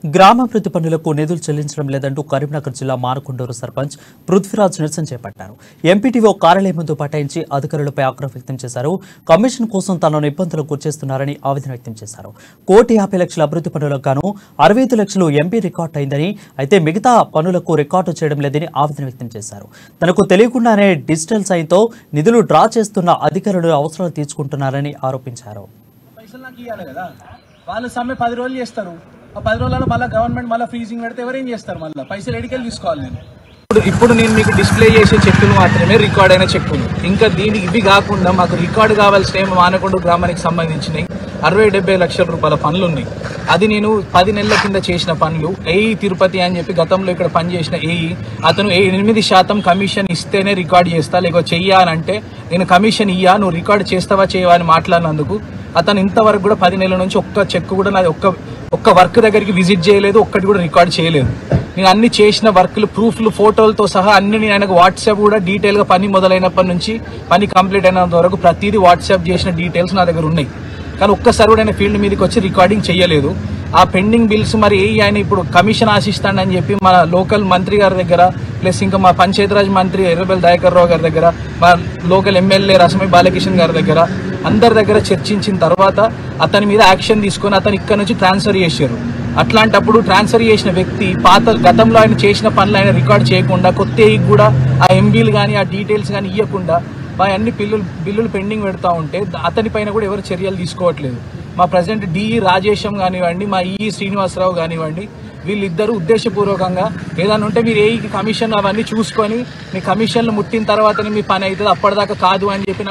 గ్రామాభివృద్ధి పనులకు నిధులు చెల్లించడం లేదంటూ కరీంనగర్ జిల్లా మానకొండూరు సర్పంచ్ పృథ్వీరాజ్ నిరసన చేపట్టారు. ఎంపీటీఓ కార్యాలయం ముందు బటాయించి అధికారులపై ఆగ్రహం వ్యక్తం చేశారు. కమిషన్ కోసం తనను ఇబ్బందులకు గురిచేస్తున్నారని ఆవేదన వ్యక్తం చేశారు. 1,50,00,000 అభివృద్ధి పనులకు గాను 65 లక్షలు ఎంపీ రికార్డు అయిందని, అయితే మిగతా పనులకు రికార్డు చేయడం లేదని ఆవేదన వ్యక్తం చేశారు. తనకు తెలియకుండానే డిజిటల్ సైన్తో నిధులు డ్రా చేస్తున్న అధికారులు అవసరాలు తీర్చుకుంటున్నారని ఆరోపించారు. వాళ్ళు సమ్మె 10 రోజులు చేస్తారు. ఆ 10 రోజులలో మళ్ళీ గవర్నమెంట్ మళ్ళీ ఫ్రీజింగ్ పెడితే ఎవరేం చేస్తారు? మళ్ళీ పైసలు ఎడికెళ్ళి తీసుకోవాలి. నేను ఇప్పుడు మీకు డిస్ప్లే చేసే చెక్కులు మాత్రమే రికార్డ్ అయిన చెక్కులు. ఇంకా దీనికి ఇవి కాకుండా మాకు రికార్డు కావాల్సిన మానకొండ గ్రామానికి సంబంధించినవి 60-70 లక్షల రూపాయల పనులు ఉన్నాయి. అది నేను 10 నెలల కింద చేసిన పనులు. ఏఈ తిరుపతి అని చెప్పి గతంలో ఇక్కడ పనిచేసిన ఏఈ అతను 8% కమిషన్ ఇస్తేనే రికార్డు చేస్తా, లేకపోతే చెయ్యా అని అంటే నేను కమిషన్ ఇయ్యా, నువ్వు రికార్డు చేస్తావా చేయవా అని మాట్లాడినందుకు అతను ఇంతవరకు కూడా 10 నెలల నుంచి ఒక్క చెక్ కూడా నాది ఒక్క వర్క్ దగ్గరికి విజిట్ చేయలేదు, ఒక్కటి కూడా రికార్డ్ చేయలేదు. నేను అన్ని చేసిన వర్క్లు ప్రూఫ్లు ఫోటోలతో సహా అన్ని నేను ఆయనకు వాట్సాప్ కూడా డీటెయిల్గా పని మొదలైనప్పటి నుంచి పని కంప్లీట్ అయినంత వరకు ప్రతిదీ వాట్సాప్ చేసిన డీటెయిల్స్ నా దగ్గర ఉన్నాయి. కానీ ఒక్కసారి కూడా ఆయన ఫీల్డ్ మీదకి వచ్చి రికార్డింగ్ చేయలేదు. ఆ పెండింగ్ బిల్స్ మరి ఆయన ఇప్పుడు కమిషన్ ఆశిస్తాడని చెప్పి మన లోకల్ మంత్రి గారి దగ్గర, ప్లస్ ఇంకా మా పంచాయతీరాజ్ మంత్రి ఎర్రబెల్లి దయాకర్ రావు గారి దగ్గర, మా లోకల్ ఎమ్మెల్యే రసమై బాలకిషన్ గారి దగ్గర అందరి దగ్గర చర్చించిన తర్వాత అతని మీద యాక్షన్ తీసుకొని అతను ఇక్కడ నుంచి ట్రాన్స్ఫర్ చేశారు. అట్లాంటప్పుడు ట్రాన్స్ఫర్ చేసిన వ్యక్తి గతంలో ఆయన చేసిన పనులు ఆయన రికార్డ్ చేయకుండా కొత్త కూడా ఆ ఎంబీలు కానీ ఆ డీటెయిల్స్ కానీ ఇవ్వకుండా మా అన్ని బిల్లులు పెండింగ్ పెడతా ఉంటే అతని పైన కూడా ఎవరు చర్యలు తీసుకోవట్లేదు. మా ప్రెసిడెంట్ డిఈ రాజేశం కానివ్వండి, మా ఈఈ శ్రీనివాసరావు కానివ్వండి, వీళ్ళిద్దరూ ఉద్దేశపూర్వకంగా ఏదైనా ఉంటే మీరు ఏఈకి కమిషన్ అవన్నీ చూసుకొని మీ కమిషన్లు ముట్టిన తర్వాతనే మీ పని అవుతుంది, అప్పటిదాకా కాదు అని చెప్పి